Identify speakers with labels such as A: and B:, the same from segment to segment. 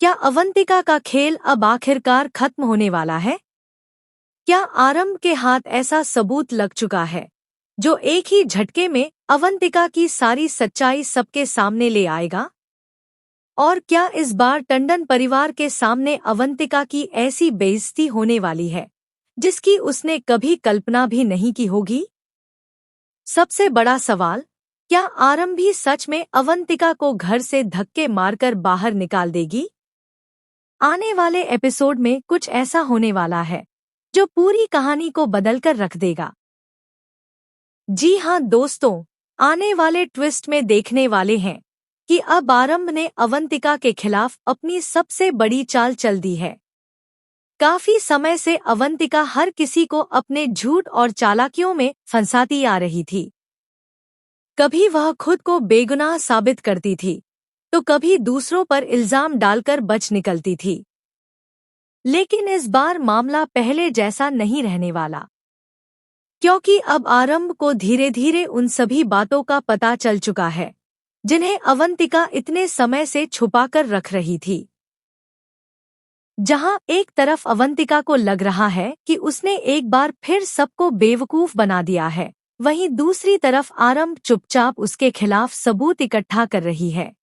A: क्या अवंतिका का खेल अब आखिरकार खत्म होने वाला है? क्या आरंभ के हाथ ऐसा सबूत लग चुका है जो एक ही झटके में अवंतिका की सारी सच्चाई सबके सामने ले आएगा? और क्या इस बार टंडन परिवार के सामने अवंतिका की ऐसी बेइज्जती होने वाली है जिसकी उसने कभी कल्पना भी नहीं की होगी? सबसे बड़ा सवाल, क्या आरंभ भी सच में अवंतिका को घर से धक्के मारकर बाहर निकाल देगी? आने वाले एपिसोड में कुछ ऐसा होने वाला है जो पूरी कहानी को बदलकर रख देगा। जी हाँ दोस्तों, आने वाले ट्विस्ट में देखने वाले हैं कि अब आरंभ ने अवंतिका के खिलाफ अपनी सबसे बड़ी चाल चल दी है। काफी समय से अवंतिका हर किसी को अपने झूठ और चालाकियों में फंसाती आ रही थी। कभी वह खुद को बेगुनाह साबित करती थी तो कभी दूसरों पर इल्जाम डालकर बच निकलती थी। लेकिन इस बार मामला पहले जैसा नहीं रहने वाला, क्योंकि अब आरंभ को धीरे धीरे उन सभी बातों का पता चल चुका है जिन्हें अवंतिका इतने समय से छुपाकर रख रही थी। जहां एक तरफ अवंतिका को लग रहा है कि उसने एक बार फिर सबको बेवकूफ बना दिया है, वहीं दूसरी तरफ आरंभ चुपचाप उसके खिलाफ सबूत इकट्ठा कर रही है।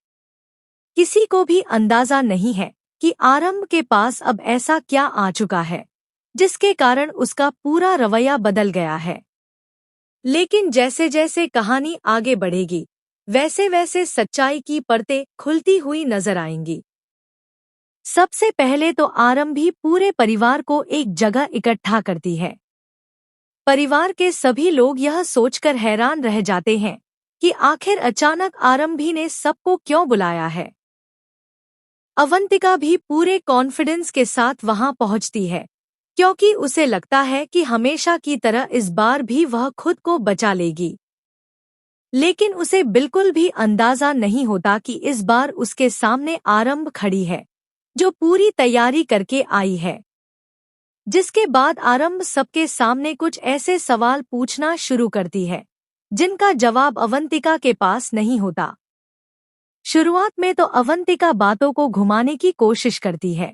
A: किसी को भी अंदाजा नहीं है कि आरंभ के पास अब ऐसा क्या आ चुका है जिसके कारण उसका पूरा रवैया बदल गया है। लेकिन जैसे जैसे कहानी आगे बढ़ेगी वैसे वैसे सच्चाई की परतें खुलती हुई नजर आएंगी। सबसे पहले तो आरंभ भी पूरे परिवार को एक जगह इकट्ठा करती है। परिवार के सभी लोग यह सोचकर हैरान रह जाते हैं कि आखिर अचानक आरंभी ने सबको क्यों बुलाया है। अवंतिका भी पूरे कॉन्फिडेंस के साथ वहां पहुंचती है क्योंकि उसे लगता है कि हमेशा की तरह इस बार भी वह खुद को बचा लेगी। लेकिन उसे बिल्कुल भी अंदाजा नहीं होता कि इस बार उसके सामने आरंभ खड़ी है जो पूरी तैयारी करके आई है। जिसके बाद आरंभ सबके सामने कुछ ऐसे सवाल पूछना शुरू करती है जिनका जवाब अवंतिका के पास नहीं होता। शुरुआत में तो अवंतिका बातों को घुमाने की कोशिश करती है।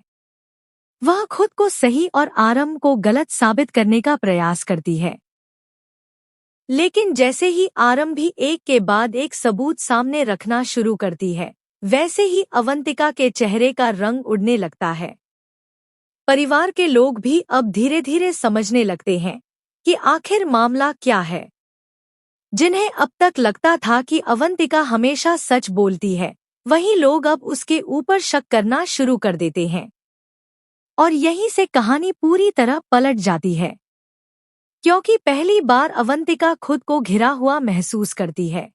A: वह खुद को सही और आरंभ को गलत साबित करने का प्रयास करती है। लेकिन जैसे ही आरंभ भी एक के बाद एक सबूत सामने रखना शुरू करती है, वैसे ही अवंतिका के चेहरे का रंग उड़ने लगता है। परिवार के लोग भी अब धीरे धीरे समझने लगते हैं कि आखिर मामला क्या है। जिन्हें अब तक लगता था कि अवंतिका हमेशा सच बोलती है, वही लोग अब उसके ऊपर शक करना शुरू कर देते हैं। और यहीं से कहानी पूरी तरह पलट जाती है, क्योंकि पहली बार अवंतिका खुद को घिरा हुआ महसूस करती है।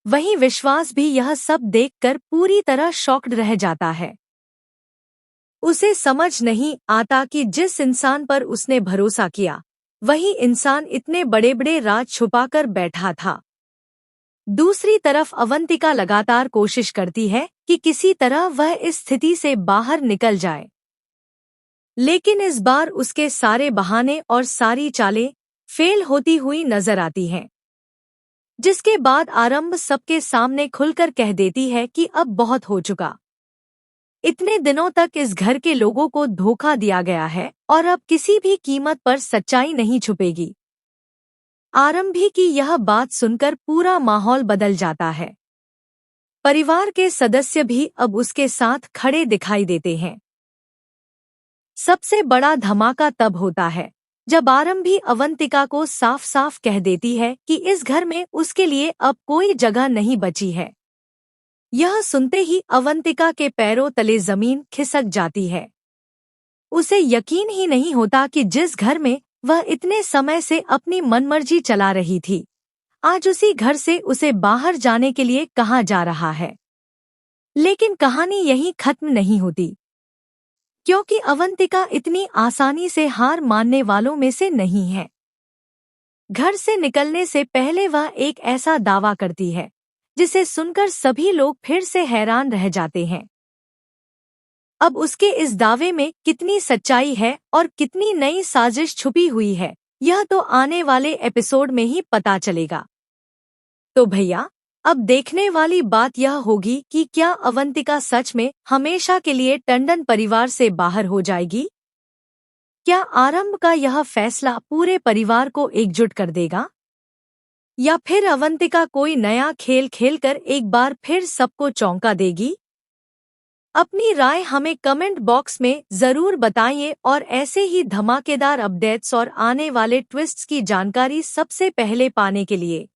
A: वहीं विश्वास भी यह सब देखकर पूरी तरह शॉक्ड रह जाता है। उसे समझ नहीं आता कि जिस इंसान पर उसने भरोसा किया वही इंसान इतने बड़े बड़े राज छुपाकर बैठा था। दूसरी तरफ अवंतिका लगातार कोशिश करती है कि किसी तरह वह इस स्थिति से बाहर निकल जाए। लेकिन इस बार उसके सारे बहाने और सारी चालें फेल होती हुई नजर आती हैं। जिसके बाद आरंभ सबके सामने खुलकर कह देती है कि अब बहुत हो चुका। इतने दिनों तक इस घर के लोगों को धोखा दिया गया है और अब किसी भी कीमत पर सच्चाई नहीं छुपेगी। आरंभी की यह बात सुनकर पूरा माहौल बदल जाता है। परिवार के सदस्य भी अब उसके साथ खड़े दिखाई देते हैं। सबसे बड़ा धमाका तब होता है जब आरंभी अवंतिका को साफ साफ कह देती है कि इस घर में उसके लिए अब कोई जगह नहीं बची है। यह सुनते ही अवंतिका के पैरों तले जमीन खिसक जाती है। उसे यकीन ही नहीं होता कि जिस घर में वह इतने समय से अपनी मनमर्जी चला रही थी, आज उसी घर से उसे बाहर जाने के लिए कहा जा रहा है। लेकिन कहानी यहीं खत्म नहीं होती, क्योंकि अवंतिका इतनी आसानी से हार मानने वालों में से नहीं है। घर से निकलने से पहले वह एक ऐसा दावा करती है जिसे सुनकर सभी लोग फिर से हैरान रह जाते हैं। अब उसके इस दावे में कितनी सच्चाई है और कितनी नई साजिश छुपी हुई है, यह तो आने वाले एपिसोड में ही पता चलेगा। तो भैया, अब देखने वाली बात यह होगी कि क्या अवंतिका सच में हमेशा के लिए टंडन परिवार से बाहर हो जाएगी? क्या आरंभ का यह फैसला पूरे परिवार को एकजुट कर देगा? या फिर अवंतिका कोई नया खेल खेलकर एक बार फिर सबको चौंका देगी? अपनी राय हमें कमेंट बॉक्स में जरूर बताइए और ऐसे ही धमाकेदार अपडेट्स और आने वाले ट्विस्ट्स की जानकारी सबसे पहले पाने के लिए